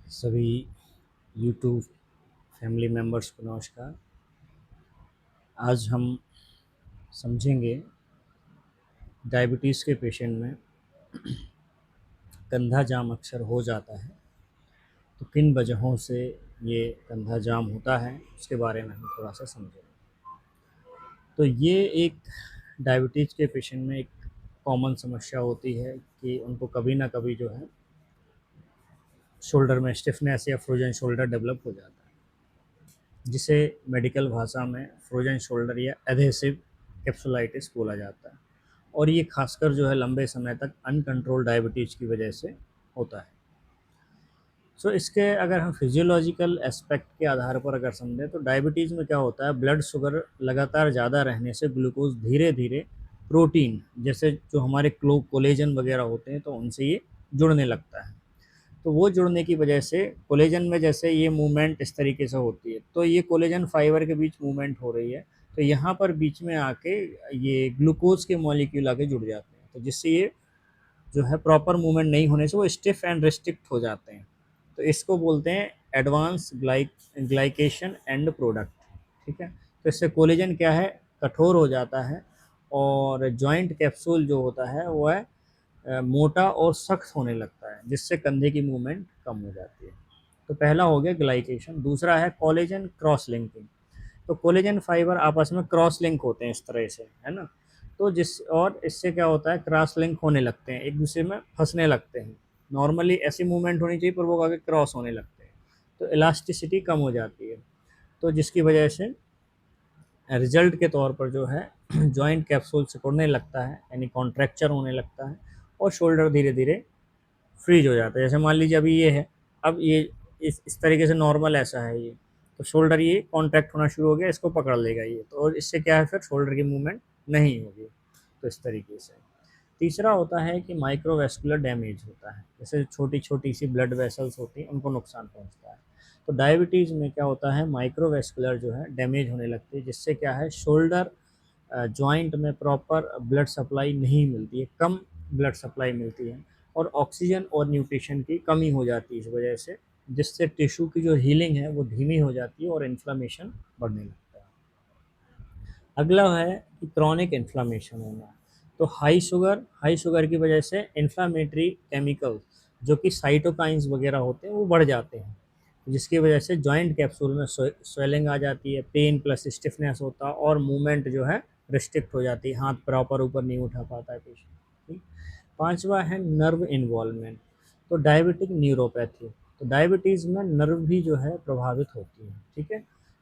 सभी YouTube family members को नमस्कार। आज हम समझेंगे डायबिटीज़ के पेशेंट में कंधा जाम अक्सर हो जाता है, तो किन वजहों से ये कंधा जाम होता है उसके बारे में हम थोड़ा सा समझेंगे। तो ये एक डायबिटीज़ के पेशेंट में एक कॉमन समस्या होती है कि उनको कभी ना कभी जो है शोल्डर में स्टिफनेस या फ्रोजन शोल्डर डेवलप हो जाता है, जिसे मेडिकल भाषा में फ्रोजन शोल्डर या एडहेसिव कैप्सुलाइटिस बोला जाता है। और ये खासकर जो है लंबे समय तक अनकंट्रोल डायबिटीज़ की वजह से होता है। इसके अगर हम फिजियोलॉजिकल एस्पेक्ट के आधार पर अगर समझें तो डायबिटीज़ में क्या होता है, ब्लड शुगर लगातार ज़्यादा रहने से ग्लूकोज धीरे धीरे प्रोटीन जैसे जो हमारे कोलेजन वगैरह होते हैं तो उनसे ये जुड़ने लगता है। तो वो जुड़ने की वजह से कोलेजन में जैसे ये मूवमेंट इस तरीके से होती है, तो ये कोलेजन फाइबर के बीच मूवमेंट हो रही है, तो यहाँ पर बीच में आके ये ग्लूकोज के मॉलिक्यूल आके जुड़ जाते हैं, तो जिससे ये जो है प्रॉपर मूवमेंट नहीं होने से वो स्टिफ एंड रिस्ट्रिक्ट हो जाते हैं। तो इसको बोलते हैं एडवांस ग्लाइकेशन एंड प्रोडक्ट। ठीक है, तो इससे कोलेजन क्या है, कठोर हो जाता है और जॉइंट कैप्सूल जो होता है वो है मोटा और सख्त होने लगता है, जिससे कंधे की मूवमेंट कम हो जाती है। तो पहला हो गया ग्लाइकेशन। दूसरा है कोलेजन क्रॉस लिंकिंग। तो कोलेजन फाइबर आपस में क्रॉस लिंक होते हैं इस तरह से, है ना। तो जिस और इससे क्या होता है, क्रॉस लिंक होने लगते हैं, एक दूसरे में फंसने लगते हैं। नॉर्मली ऐसी मूवमेंट होनी चाहिए पर वो आगे क्रॉस होने लगते हैं, तो इलास्टिसिटी कम हो जाती है। तो जिसकी वजह से रिजल्ट के तौर पर जो है जॉइंट कैप्सूल सिकुड़ने लगता है, यानी कॉन्ट्रैक्चर होने लगता है, और शोल्डर धीरे धीरे फ्रीज हो जाता है। जैसे मान लीजिए अभी ये है, अब ये इस तरीके से नॉर्मल ऐसा है ये, तो शोल्डर ये कॉन्ट्रैक्ट होना शुरू हो गया, इसको पकड़ लेगा ये, तो और इससे क्या है, फिर शोल्डर की मूवमेंट नहीं होगी। तो इस तरीके से तीसरा होता है कि माइक्रोवेस्कुलर डैमेज होता है, जैसे छोटी छोटी सी ब्लड वेसल्स होती हैं उनको नुकसान पहुंचता है। तो डायबिटीज़ में क्या होता है, माइक्रोवेस्कुलर जो है डैमेज होने लगती है, जिससे क्या है शोल्डर जॉइंट में प्रॉपर ब्लड सप्लाई नहीं मिलती है, कम ब्लड सप्लाई मिलती है, और ऑक्सीजन और न्यूट्रिशन की कमी हो जाती है इस वजह से, जिससे टिश्यू की जो हीलिंग है वो धीमी हो जाती है और इन्फ्लामेशन बढ़ने लगता है। अगला है कि क्रॉनिक इन्फ्लामेशन होना। तो हाई शुगर की वजह से इन्फ्लामेटरी केमिकल जो कि साइटोकाइंस वगैरह होते हैं वो बढ़ जाते हैं, जिसकी वजह से जॉइंट कैप्सूल में स्वेलिंग आ जाती है, पेन प्लस स्टिफनेस होता है, और मूवमेंट जो है रिस्ट्रिक्ट हो जाती है, हाथ प्रॉपर ऊपर नहीं उठा पाता है पेशेंट। पांचवा है नर्व इन्वॉल्वमेंट। तो डायबिटिक न्यूरोपैथी। तो डायबिटीज़ में नर्व भी जो है प्रभावित होती है। ठीक है,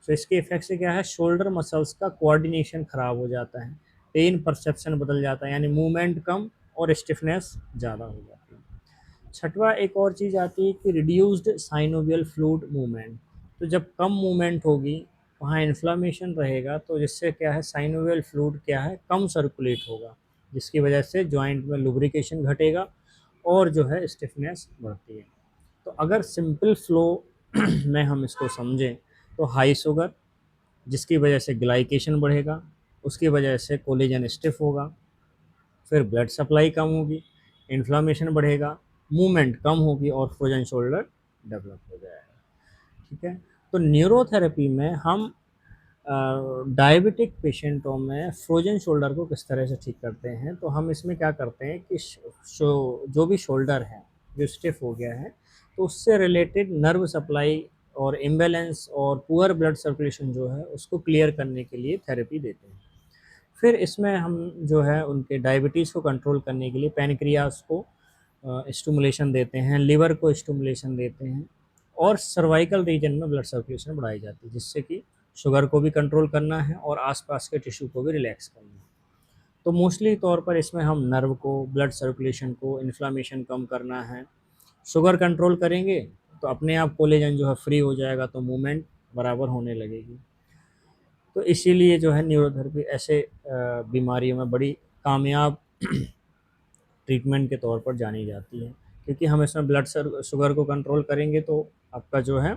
तो इसके इफेक्ट से क्या है, शोल्डर मसल्स का कोऑर्डिनेशन खराब हो जाता है, पेन परसेप्शन बदल जाता है, यानी मूवमेंट कम और स्टिफनेस ज़्यादा हो जाती है। छठवा एक और चीज़ आती है कि रिड्यूस्ड साइनोवियल फ्लूइड मूवमेंट। तो जब कम मूवमेंट होगी वहाँ इन्फ्लामेशन रहेगा, तो जिससे क्या है साइनोवियल फ्लूइड क्या है कम सर्कुलेट होगा, जिसकी वजह से जॉइंट में लुब्रिकेशन घटेगा और जो है स्टिफनेस बढ़ती है। तो अगर सिंपल फ्लो में हम इसको समझें तो हाई शुगर जिसकी वजह से ग्लाइकेशन बढ़ेगा, उसकी वजह से कोलेजन स्टिफ होगा, फिर ब्लड सप्लाई कम होगी, इन्फ्लामेशन बढ़ेगा, मूवमेंट कम होगी और फ्रोजन शोल्डर डेवलप हो जाएगा। ठीक है, तो न्यूरोथेरेपी में हम डायबिटिक पेशेंटों में फ्रोजन शोल्डर को किस तरह से ठीक करते हैं, तो हम इसमें क्या करते हैं कि जो भी शोल्डर है जो स्टिफ हो गया है, तो उससे रिलेटेड नर्व सप्लाई और इम्बैलेंस और पुअर ब्लड सर्कुलेशन जो है उसको क्लियर करने के लिए थेरेपी देते हैं। फिर इसमें हम जो है उनके डायबिटीज़ को कंट्रोल करने के लिए पैनक्रियाज को स्टिमुलेशन देते हैं, लिवर को स्टिमुलेशन देते हैं, और सर्वाइकल रीजन में ब्लड सर्कुलेशन बढ़ाई जाती है, जिससे कि शुगर को भी कंट्रोल करना है और आसपास के टिश्यू को भी रिलैक्स करना है। तो मोस्टली तौर पर इसमें हम नर्व को, ब्लड सर्कुलेशन को, इन्फ्लामेशन कम करना है। शुगर कंट्रोल करेंगे तो अपने आप कोलेजन जो है फ्री हो जाएगा, तो मूवमेंट बराबर होने लगेगी। तो इसीलिए जो है न्यूरोथेरेपी ऐसे बीमारियों में बड़ी कामयाब ट्रीटमेंट के तौर पर जानी जाती है, क्योंकि हम इसमें ब्लड शुगर को कंट्रोल करेंगे तो आपका जो है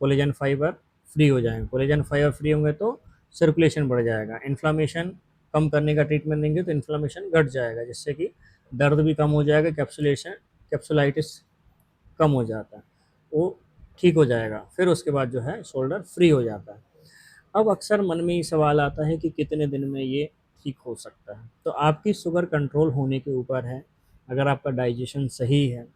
कोलेजन फाइबर फ्री हो जाएंगे, कोलेजन फाइबर फ्री होंगे तो सर्कुलेशन बढ़ जाएगा, इन्फ्लामेशन कम करने का ट्रीटमेंट देंगे तो इन्फ्लामेशन घट जाएगा, जिससे कि दर्द भी कम हो जाएगा, कैप्सुलाइटिस कम हो जाता है, वो ठीक हो जाएगा, फिर उसके बाद जो है शोल्डर फ्री हो जाता है। अब अक्सर मन में ये सवाल आता है कि कितने दिन में ये ठीक हो सकता है? तो आपकी शुगर कंट्रोल होने के ऊपर है, अगर आपका डाइजेशन सही है,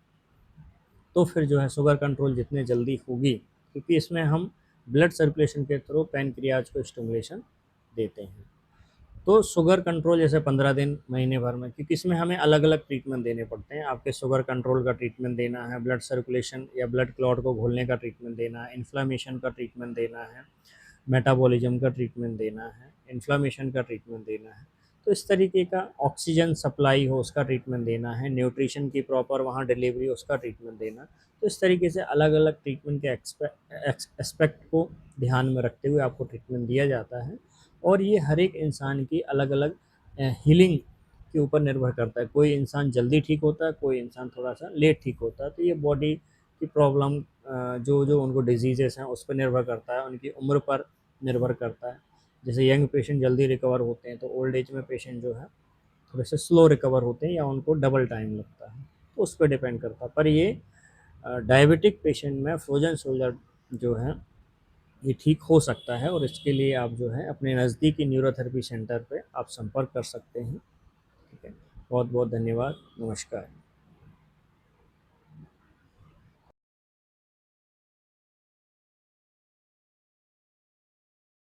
तो फिर जो है शुगर कंट्रोल जितने जल्दी होगी, क्योंकि इसमें हम ब्लड सर्कुलेशन के थ्रू पैनक्रियाज को स्टिमुलेशन देते हैं। तो शुगर कंट्रोल जैसे 15 दिन, महीने भर में, क्योंकि इसमें हमें अलग-अलग ट्रीटमेंट देने पड़ते हैं। आपके शुगर कंट्रोल का ट्रीटमेंट देना है, ब्लड सर्कुलेशन या ब्लड क्लॉट को घोलने का ट्रीटमेंट देना है, इन्फ्लेमेशन का ट्रीटमेंट देना है, मेटाबॉलिज्म का ट्रीटमेंट देना है, इन्फ्लेमेशन का ट्रीटमेंट देना है। तो इस तरीके का ऑक्सीजन सप्लाई हो उसका ट्रीटमेंट देना है, न्यूट्रिशन की प्रॉपर वहाँ डिलीवरी हो उसका ट्रीटमेंट देना। तो इस तरीके से अलग-अलग ट्रीटमेंट के एस्पेक्ट को ध्यान में रखते हुए आपको ट्रीटमेंट दिया जाता है, और ये हर एक इंसान की अलग-अलग हीलिंग के ऊपर निर्भर करता है। कोई इंसान जल्दी ठीक होता है, कोई इंसान थोड़ा-सा लेट ठीक होता है। तो ये बॉडी की प्रॉब्लम जो उनको डिजीज़ेज़ हैं उस पे निर्भर करता है, उनकी उम्र पर निर्भर करता है। जैसे यंग पेशेंट जल्दी रिकवर होते हैं, तो ओल्ड एज में पेशेंट जो है थोड़े से स्लो रिकवर होते हैं या उनको डबल टाइम लगता है, तो उस पे डिपेंड करता है। पर ये डायबिटिक पेशेंट में फ्रोज़न शोल्डर जो है ये ठीक हो सकता है, और इसके लिए आप जो है अपने नज़दीकी न्यूरोथेरेपी सेंटर पे आप संपर्क कर सकते हैं। ठीक है, बहुत बहुत धन्यवाद, नमस्कार।